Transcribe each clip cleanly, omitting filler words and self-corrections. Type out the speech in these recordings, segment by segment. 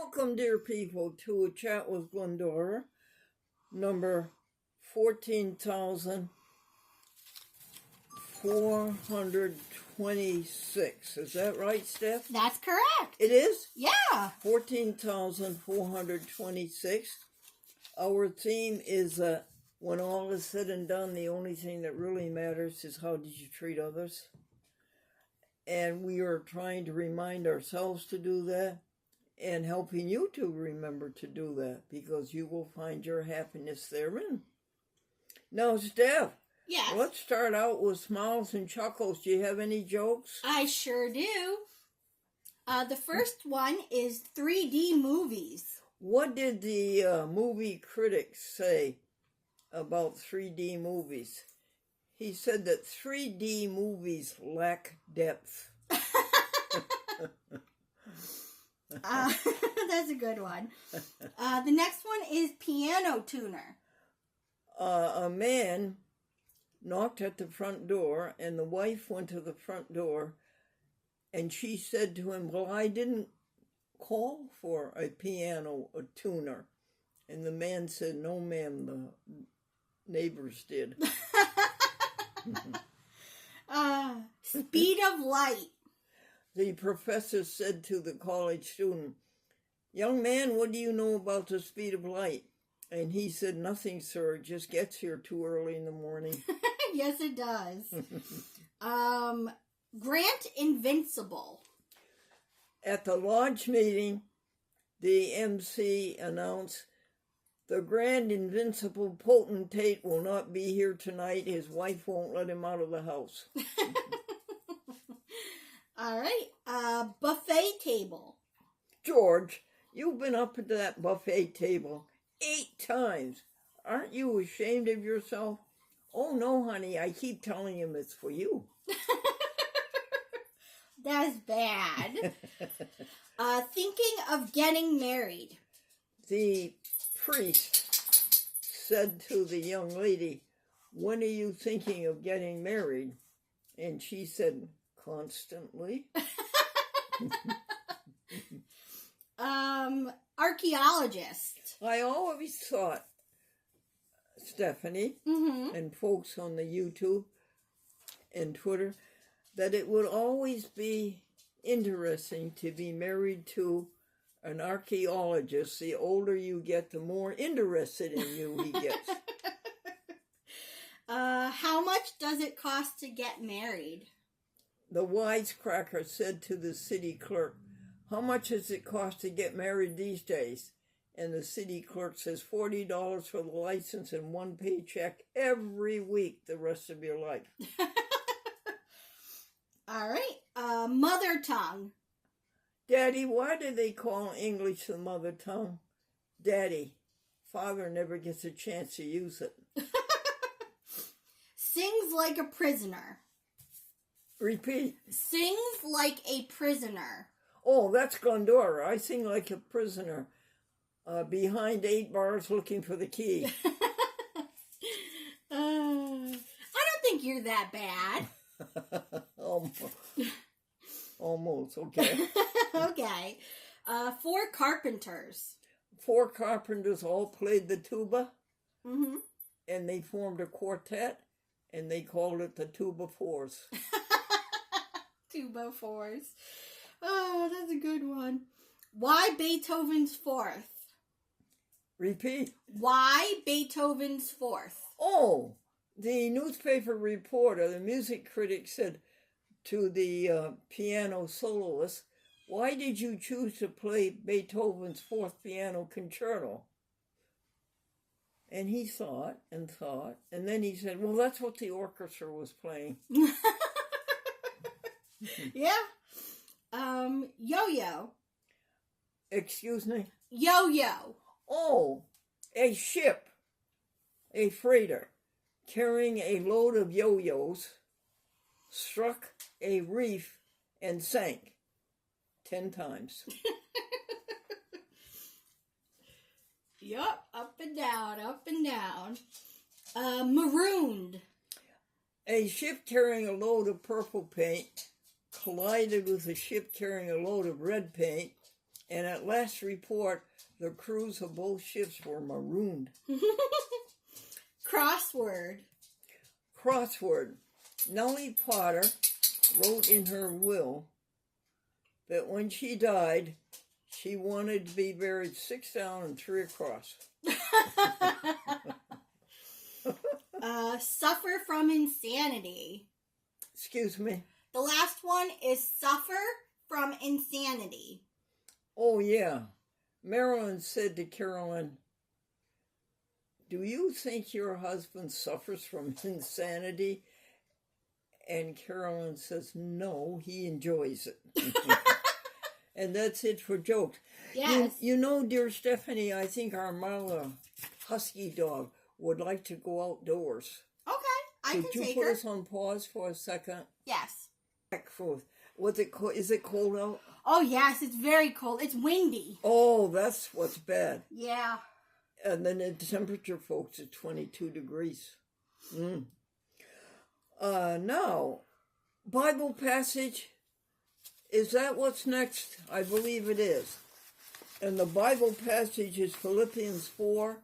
Welcome, dear people, to a chat with Glendora, number 14,426. Is that right, Steph? That's correct. It is? Yeah. 14,426. Our theme is when all is said and done, the only thing that really matters is how did you treat others? And we are trying to remind ourselves to do that and helping you to remember to do that because you will find your happiness therein. Now, Steph, Yes. let's start out with smiles and chuckles. Do you have any jokes? I sure do. The first one is 3D movies. What did the movie critics say about 3D movies? He said that 3D movies lack depth. That's a good one. The next one is piano tuner. A man knocked at the front door, and the wife went to the front door, and she said to him, "Well, I didn't call for a tuner." And the man said, "No, ma'am, the neighbors did." Speed of light. The professor said to the college student, "Young man, what do you know about the speed of light?" And he said, "Nothing, sir. It just gets here too early in the morning." Yes, it does. Grant Invincible. At the lodge meeting, the MC announced, "The Grand Invincible Potentate will not be here tonight. His wife won't let him out of the house." All right. Buffet table. "George, you've been up at that buffet table 8 times. Aren't you ashamed of yourself?" "Oh, no, honey. I keep telling him it's for you." That's bad. Thinking of getting married. The priest said to the young lady, "When are you thinking of getting married?" And she said, "Constantly." Archaeologist. I always thought, Stephanie, and folks on the YouTube and Twitter, that it would always be interesting to be married to an archaeologist. The older you get, the more interested in you he gets. How much does it cost to get married? The wisecracker said to the city clerk, "How much does it cost to get married these days?" And the city clerk says, $40 for the license and 1 paycheck every week the rest of your life. All right. Mother tongue. "Daddy, why do they call English the mother tongue?" "Daddy, father never gets a chance to use it." Sings like a prisoner. Repeat. Sings like a prisoner. "Oh, that's Glendora. I sing like a prisoner behind 8 bars looking for the key." I don't think you're that bad. Almost, okay. Okay. 4 carpenters. 4 carpenters all played the tuba, Mm-hmm. and they formed a quartet, and they called it the Tuba Fours. Tuba fours. Oh, that's a good one. Why Beethoven's Fourth? Repeat. Why Beethoven's Fourth? Oh, the newspaper reporter, the music critic, said to the piano soloist, "Why did you choose to play Beethoven's 4th piano concerto?" And he thought, and then he said, "Well, that's what the orchestra was playing." Yeah. Yo-yo. Excuse me? Yo-yo. Oh, a ship, a freighter, carrying a load of yo-yos, struck a reef and sank 10 times. Yup, up and down, up and down. Marooned. A ship carrying a load of purple paint collided with a ship carrying a load of red paint And at last report, the crews of both ships were marooned. Crossword. Crossword. Nellie Potter wrote in her will that when she died, she wanted to be buried 6 down and 3 across. Suffer from insanity. Excuse me. The last one is suffer from insanity. Oh, yeah. Marilyn said to Carolyn, "Do you think your husband suffers from insanity?" And Carolyn says, "No, he enjoys it." And that's it for jokes. Yes. You know, dear Stephanie, I think our Marla husky dog would like to go outdoors. Okay, I Could can you take put her. us on pause for a second? Yes. Back forth. What's it cold? Is it cold out? Oh, yes, it's very cold. It's windy. Oh, that's what's bad. Yeah. And then the temperature, folks, is 22 degrees. Now, Bible passage, is that what's next? I believe it is. And the Bible passage is Philippians 4.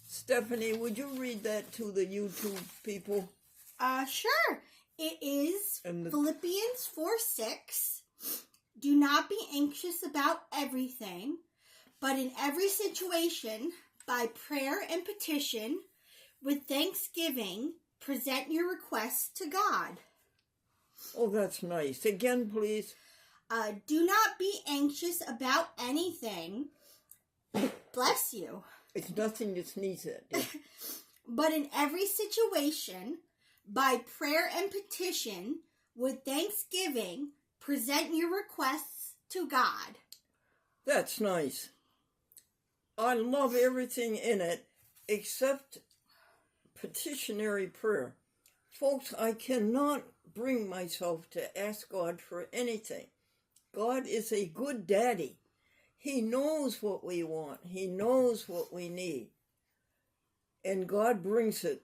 Stephanie, would you read that to the YouTube people? Sure. It is And Philippians 4:6. Do not be anxious about everything, but in every situation, by prayer and petition, with thanksgiving, present your requests to God. Oh, that's nice. Again, please. Do not be anxious about anything. Bless you. It's nothing that sneezes at you. But in every situation, by prayer and petition, with thanksgiving, present your requests to God. That's nice. I love everything in it except petitionary prayer. Folks, I cannot bring myself to ask God for anything. God is a good daddy. He knows what we want. He knows what we need. And God brings it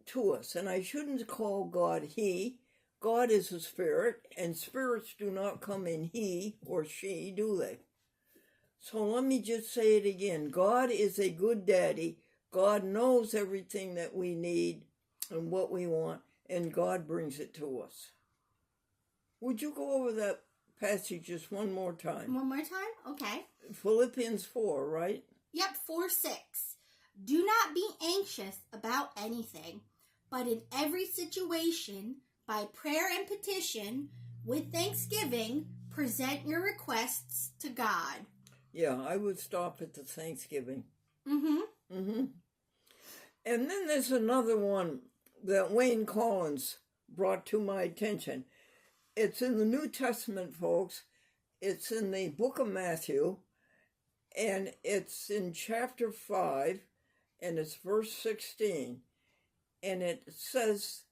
to us. And I shouldn't call God he. God is a spirit, and spirits do not come in he or she, do they? So let me just say it again. God is a good daddy. God knows everything that we need and what we want, and God brings it to us. Would you go over that passage just one more time? One more time? Okay. Philippians 4, right? Yep, 4:6. Do not be anxious about anything, but in every situation, by prayer and petition, with thanksgiving, present your requests to God. Yeah, I would stop at the Thanksgiving. Mm-hmm. And then there's another one that Wayne Collins brought to my attention. It's in the New Testament, folks. It's in the book of Matthew, and it's in chapter 5, and it's verse 16. And it says,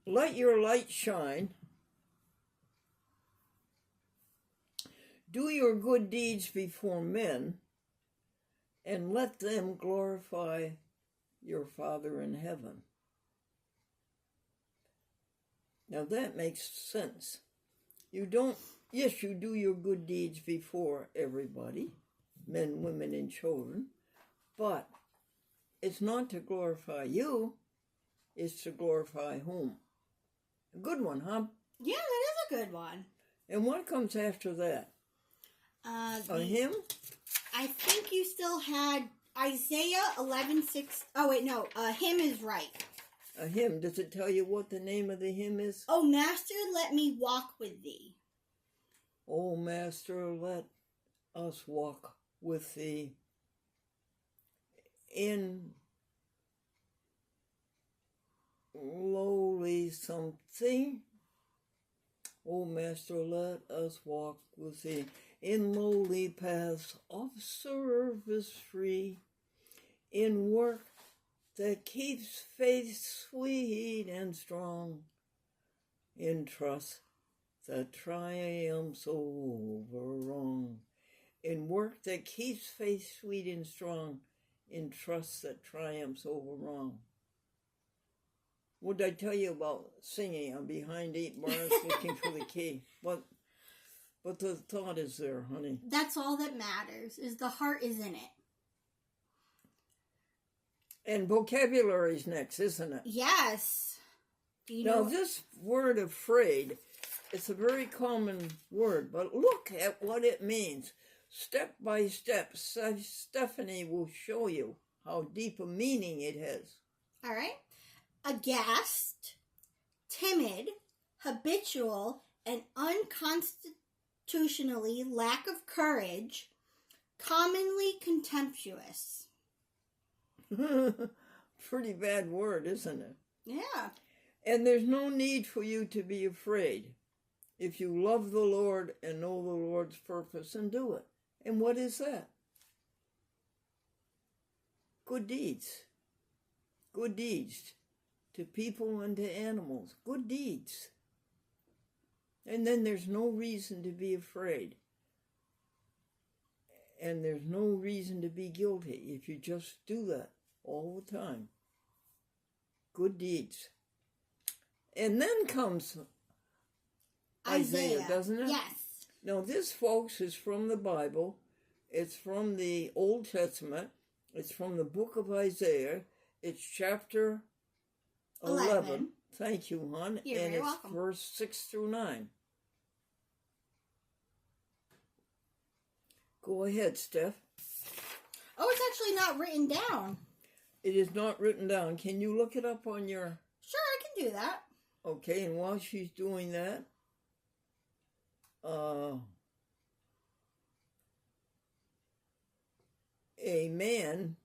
"Let your light shine. Do your good deeds before men, and let them glorify your Father in heaven." Now that makes sense. Yes, you do your good deeds before everybody, men, women, and children, but it's not to glorify you, it's to glorify whom? A good one, huh? Yeah, that is a good one. And what comes after that? A hymn? I think you still had Isaiah 11:6. Oh, wait, no. Hymn is right. A hymn. Does it tell you what the name of the hymn is? Oh, Master, let me walk with thee. Oh, Master, let us walk with thee in lowly something. Oh, Master, let us walk with thee in lowly paths of service free, in work that keeps faith sweet and strong, in trust that triumphs over wrong, in work that keeps faith sweet and strong, in trust that triumphs over wrong. What did I tell you about singing? I'm behind 8 bars looking for the key. What? But the thought is there, honey. That's all that matters, is the heart is in it. And vocabulary's next, isn't it? Yes. Do you Now, know? this word afraid, it's a very common word, but look at what it means. Step by step, Stephanie will show you how deep a meaning it has. All right. Aghast, timid, habitual, and unconstitutionally lack of courage, commonly contemptuous. Pretty bad word, isn't it? Yeah. And there's no need for you to be afraid if you love the Lord and know the Lord's purpose and do it. And what is that? Good deeds. Good deeds to people and to animals. Good deeds. And then there's no reason to be afraid. And there's no reason to be guilty if you just do that all the time. Good deeds. And then comes Isaiah, doesn't it? Yes. Now, this, folks, is from the Bible. It's from the Old Testament. It's from the book of Isaiah. It's chapter 11. Thank you, hon. You're and very it's welcome. verse 6 through 9. Go ahead, Steph. Oh, it's actually not written down. It is not written down. Can you look it up on your... Sure, I can do that. Okay, and while she's doing that, a man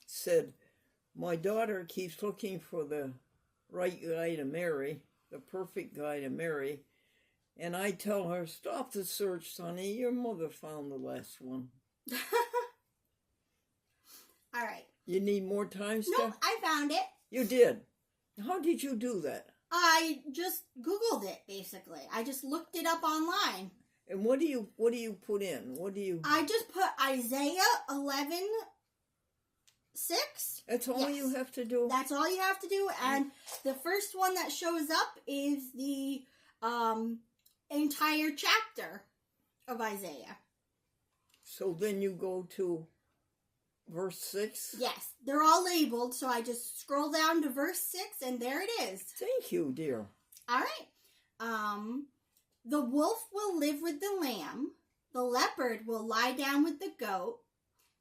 said, my daughter keeps looking for the right guy to marry, the perfect guy to marry, and I tell her, stop the search, Sonny, your mother found the last one. All right. You need more time, Steph? Nope, I found it. You did. How did you do that? I just Googled it, basically. I just looked it up online. And what do you put in? I just put Isaiah 11:6. That's all Yes. you have to do? That's all you have to do. And the first one that shows up is the entire chapter of Isaiah. So then you go to verse 6? Yes, they're all labeled, so I just scroll down to verse 6, and there it is. Thank you, dear. All right. The wolf will live with the lamb. The leopard will lie down with the goat.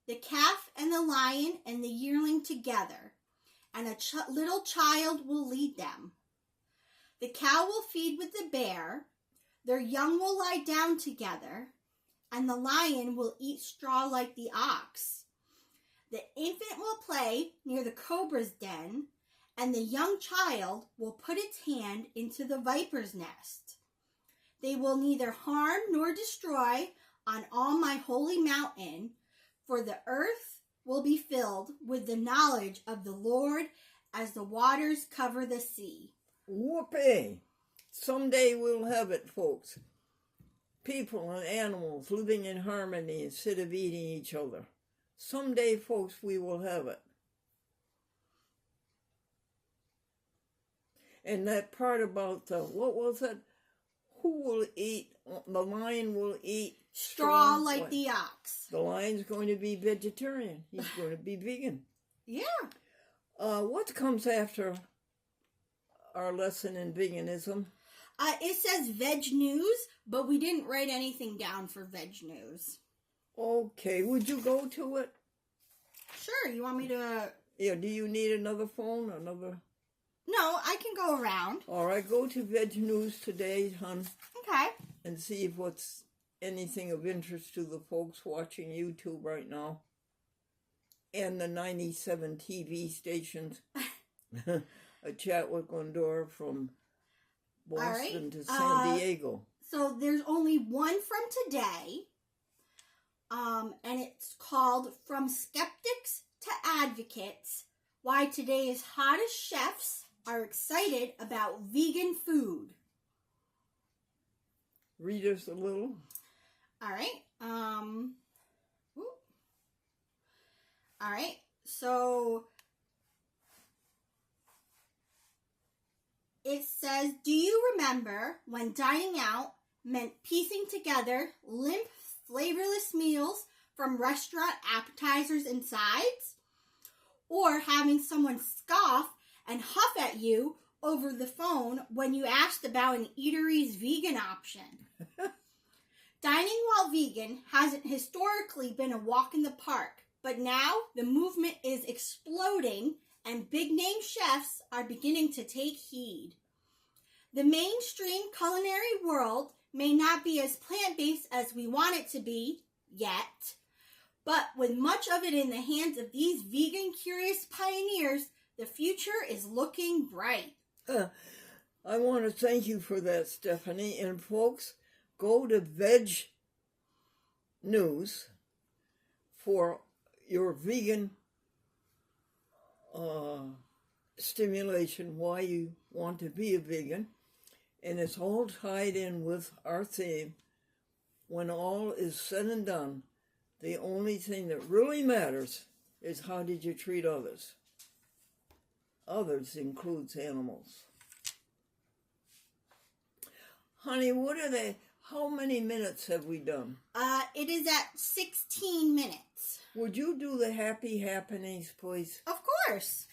The calf and the lion and the yearling together. And a little child will lead them. The cow will feed with the bear. Their young will lie down together. And the lion will eat straw like the ox. The infant will play near the cobra's den. And the young child will put its hand into the viper's nest. They will neither harm nor destroy on all my holy mountain, for the earth will be filled with the knowledge of the Lord as the waters cover the sea. Whoopee! Someday we'll have it, folks. People and animals living in harmony instead of eating each other. Someday, folks, we will have it. And that part about what was it? Who will eat? The lion will eat Straw like the ox. The lion's going to be vegetarian. He's going to be vegan. Yeah. What comes after our lesson in veganism? It says veg news, but we didn't write anything down for veg news. Okay, would you go to it? Sure, you want me to... Yeah, do you need another phone? No, I can go around. All right, go to Veg News today, hon, Okay. and see if what's anything of interest to the folks watching YouTube right now. And the 97 TV stations. A chat with Glendora from Boston to San Diego. So there's only one from today. And it's called From Skeptics to Advocates, Why Today's Hottest Chefs Are Excited About Vegan Food. Read us a little. All right. All right. So it says, do you remember when dining out meant piecing together limp, flavorless meals from restaurant appetizers and sides, or having someone scoff and huff at you over the phone when you asked about an eatery's vegan option. Dining while vegan hasn't historically been a walk in the park, but now the movement is exploding and big-name chefs are beginning to take heed. The mainstream culinary world may not be as plant-based as we want it to be yet, but with much of it in the hands of these vegan-curious pioneers, the future is looking bright. I want to thank you for that, Stephanie. And folks, go to Veg News for your vegan stimulation, why you want to be a vegan. And it's all tied in with our theme. When all is said and done, the only thing that really matters is how did you treat others. Others includes animals. Honey, how many minutes have we done? It is at 16 minutes. Would you do the happy happenings, please? Of course.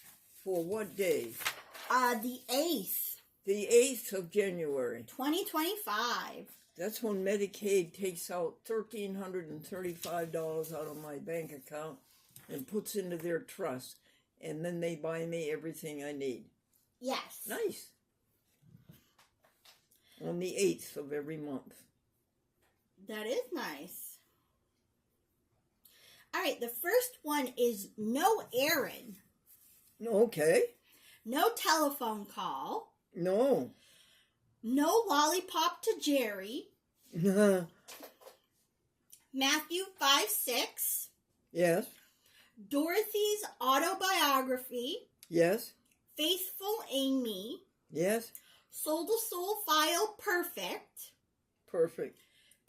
For what day? The 8th. The 8th of January. 2025. That's when Medicaid takes out $1,335 out of my bank account and puts into their trust. And then they buy me everything I need. Yes. Nice. On the 8th of every month. That is nice. All right, the first one is no errand. Okay. No telephone call. No. No lollipop to Jerry. Matthew 5:6. Yes. Dorothy's autobiography. Yes. Faithful Amy. Yes. Soul to Soul File Perfect. Perfect.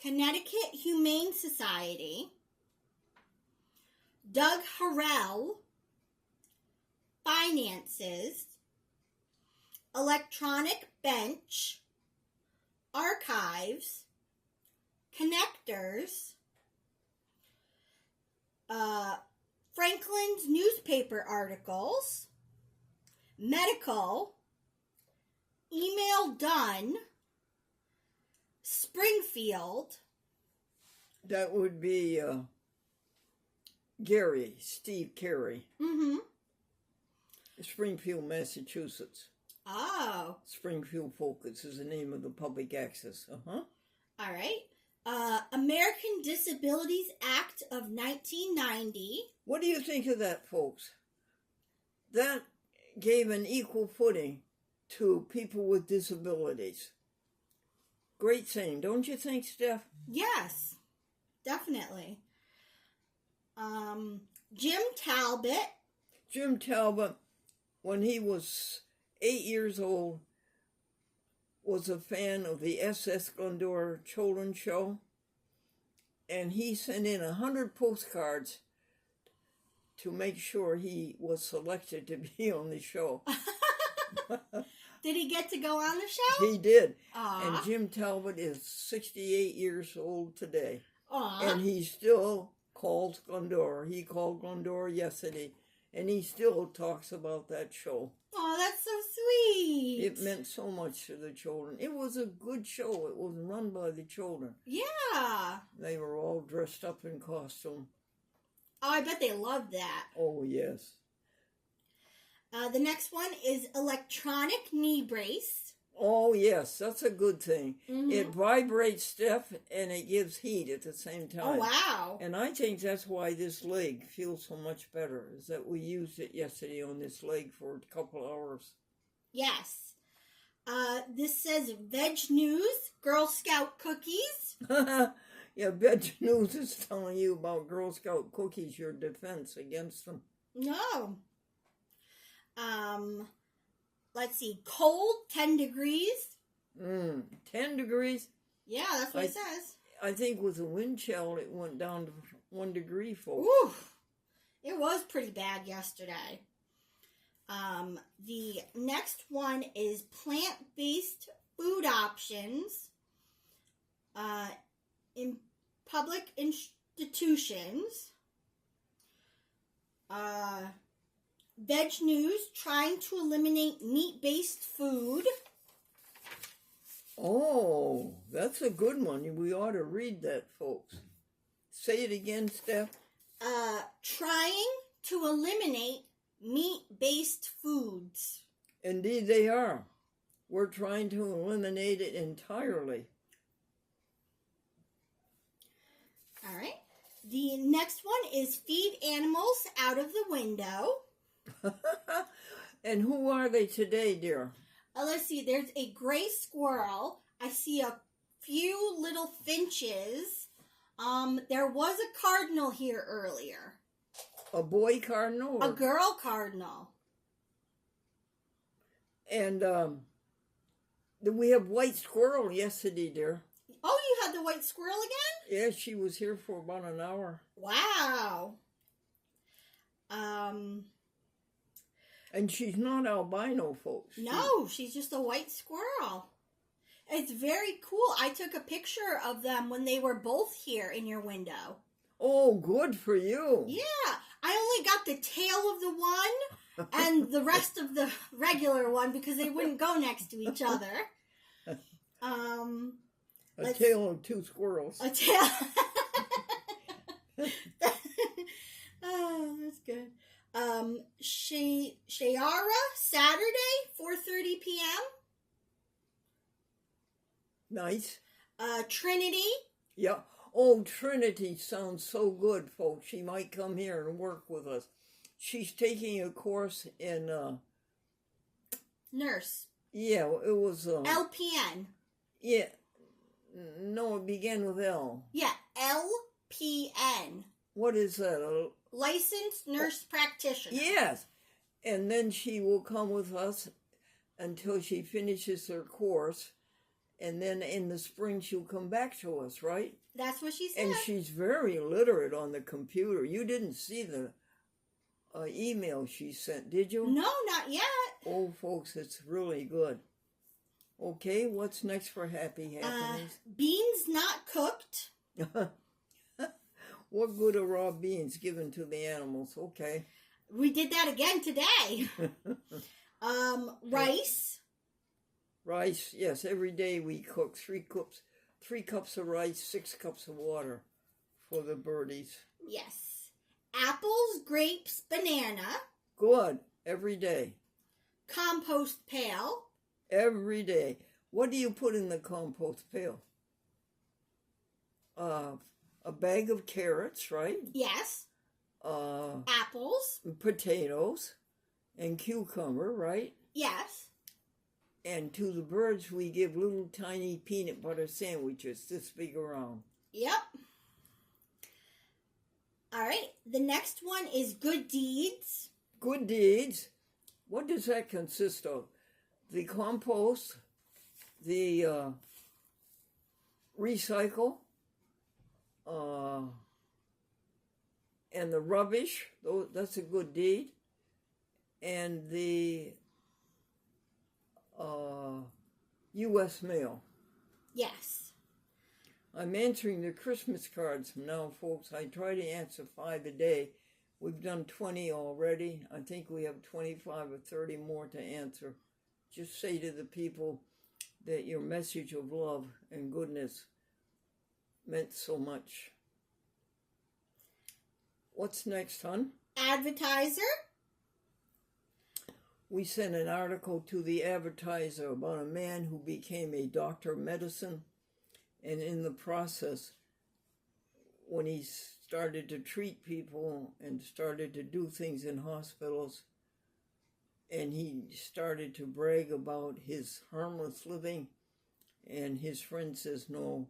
Connecticut Humane Society. Doug Harrell. Finances. Electronic Bench. Archives. Connectors. Franklin's newspaper articles. Medical. Email done. Springfield. That would be Gary, Steve Carey. Mm-hmm. Springfield, Massachusetts. Oh. Springfield Focus is the name of the public access. Uh-huh. All right. American Disabilities Act of 1990. What do you think of that, folks? That gave an equal footing to people with disabilities. Great thing, don't you think, Steph? Yes, definitely. Jim Talbot. Jim Talbot, when he was 8 years old, was a fan of the S.S. Glendora children's show, and he sent in 100 postcards to make sure he was selected to be on the show. Did he get to go on the show? He did. Aww. And Jim Talbot is 68 years old today. Aww. And he still calls Glendora. He called Glendora yesterday, and he still talks about that show. Oh, that's so sweet. It meant so much to the children. It was a good show. It was run by the children. Yeah. They were all dressed up in costume. Oh, I bet they loved that. Oh, yes. The next one is electronic knee brace. Oh, yes. That's a good thing. Mm-hmm. It vibrates, Steph, and it gives heat at the same time. Oh, wow. And I think that's why this leg feels so much better, is that we used it yesterday on this leg for a couple hours. Yes. This says Veg News, Girl Scout cookies. Yeah, Veg News is telling you about Girl Scout cookies, your defense against them. No. Let's see. Cold, 10 degrees. 10 degrees? Yeah, that's what it says. I think with the wind chill, it went down to 1 degree, folks. Ooh. It was pretty bad yesterday. The next one is plant-based food options. in public institutions. Veg News trying to eliminate meat-based food. Oh, that's a good one. We ought to read that, folks. Say it again, Steph. Trying to eliminate meat-based foods. Indeed, they are. We're trying to eliminate it entirely. All right. The next one is feed animals out of the window. And who are they today, dear? Let's see. There's a gray squirrel. I see a few little finches. There was a cardinal here earlier. A boy cardinal? A girl cardinal. And we have white squirrel yesterday, dear. Oh, you had the white squirrel again? Yeah, she was here for about an hour. Wow. And she's not albino, folks. No, she's just a white squirrel. It's very cool. I took a picture of them when they were both here in your window. Oh, good for you. Yeah. I only got the tail of the one and the rest of the regular one because they wouldn't go next to each other. A tail of two squirrels. A tail. Oh, that's good. Shayara, Saturday, 4:30 p.m. Nice. Trinity. Yeah. Oh, Trinity sounds so good, folks. She might come here and work with us. She's taking a course in... Nurse. Yeah, it was... LPN. Yeah. No, it began with L. Yeah, LPN. What is that? Licensed Nurse Practitioner. Yes. And then she will come with us until she finishes her course. And then in the spring, she'll come back to us, right? That's what she said. And she's very literate on the computer. You didn't see the email she sent, did you? No, not yet. Oh, folks, it's really good. Okay, what's next for Happy Happenings? Beans not cooked. What good are raw beans given to the animals? Okay. We did that again today. Rice. Rice, yes, every day we cook 3 cups of rice, 6 cups of water for the birdies. Yes. Apples, grapes, banana. Good, every day. Compost pail. Every day. What do you put in the compost pail? A bag of carrots, right? Yes. Apples. Potatoes and cucumber, right? Yes. And to the birds, we give little tiny peanut butter sandwiches this big around. Yep. All right. The next one is good deeds. Good deeds. What does that consist of? The compost, the recycle, and the rubbish. That's a good deed. And the U.S. mail. Yes. I'm answering the Christmas cards now, folks. I try to answer 5 a day. We've done 20 already. I think we have 25 or 30 more to answer. Just say to the people that your message of love and goodness meant so much. What's next, hon? Advertiser. We sent an article to the Advertiser about a man who became a doctor of medicine, and in the process, when he started to treat people and started to do things in hospitals, and he started to brag about his harmless living, and his friend says, no,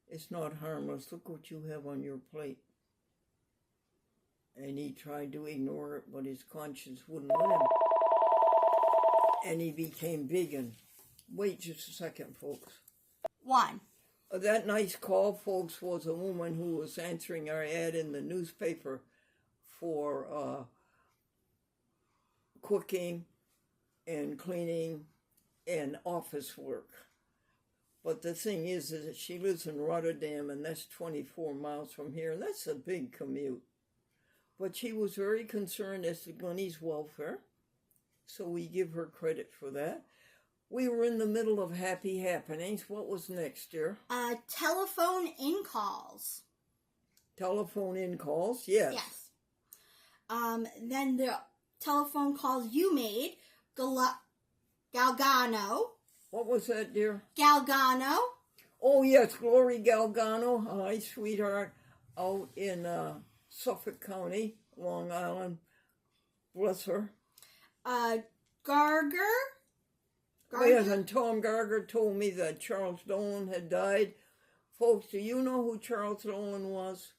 it's not harmless. Look what you have on your plate. And he tried to ignore it, but his conscience wouldn't let him. And he became vegan. Wait just a second, folks. 1. That nice call, folks, was a woman who was answering our ad in the newspaper for cooking and cleaning and office work. But the thing is that she lives in Rotterdam, and that's 24 miles from here, and that's a big commute. But she was very concerned as to Gunny's welfare, so we give her credit for that. We were in the middle of happy happenings. What was next, dear? Telephone in calls. Telephone in calls, yes. Yes. Then the telephone calls you made, Galgano. What was that, dear? Galgano. Oh, yes, Glory Galgano. Hi, sweetheart. Out in Suffolk County, Long Island. Bless her. Garger. Oh, yes, and Tom Garger told me that Charles Dolan had died. Folks, do you know who Charles Dolan was?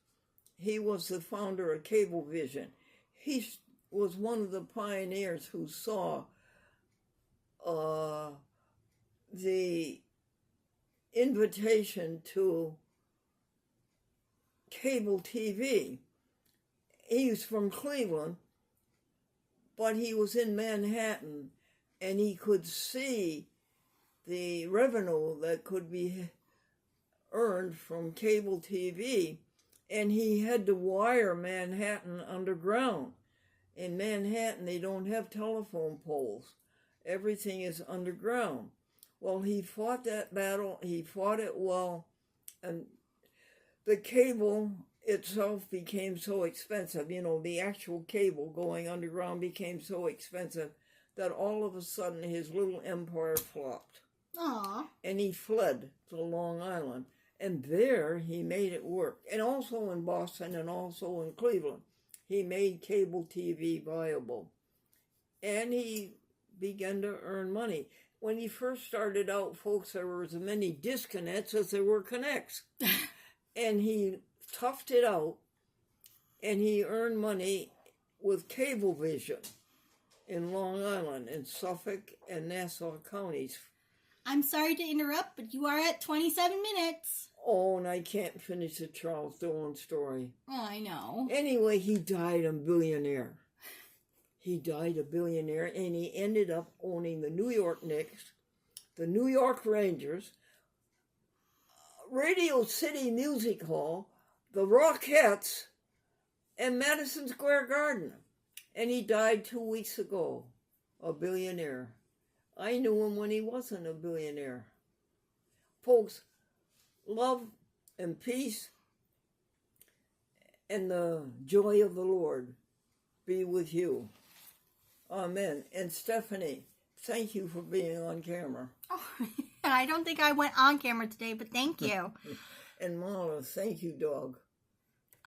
He was the founder of Cablevision. He was one of the pioneers who saw the invitation to cable TV. He was from Cleveland, but he was in Manhattan, and he could see the revenue that could be earned from cable TV, and he had to wire Manhattan underground. In Manhattan, they don't have telephone poles. Everything is underground. Well, he fought that battle. He fought it well, and the cable itself became so expensive. You know, the actual cable going underground became so expensive that all of a sudden his little empire flopped. Aww. And he fled to Long Island. And there he made it work. And also in Boston and also in Cleveland, he made cable TV viable. And he began to earn money. When he first started out, folks, there were as many disconnects as there were connects. And he toughed it out, and he earned money with Cablevision in Long Island, in Suffolk and Nassau counties. I'm sorry to interrupt, but you are at 27 minutes. Oh, and I can't finish the Charles Dolan story. Oh, I know. Anyway, he died a billionaire. He died a billionaire, and he ended up owning the New York Knicks, the New York Rangers, Radio City Music Hall, the Rockettes, and Madison Square Garden. And he died 2 weeks ago, a billionaire. I knew him when he wasn't a billionaire. Folks, love and peace and the joy of the Lord be with you. Amen. And Stephanie, thank you for being on camera. Oh, I don't think I went on camera today, but thank you. And Mala, thank you, dog.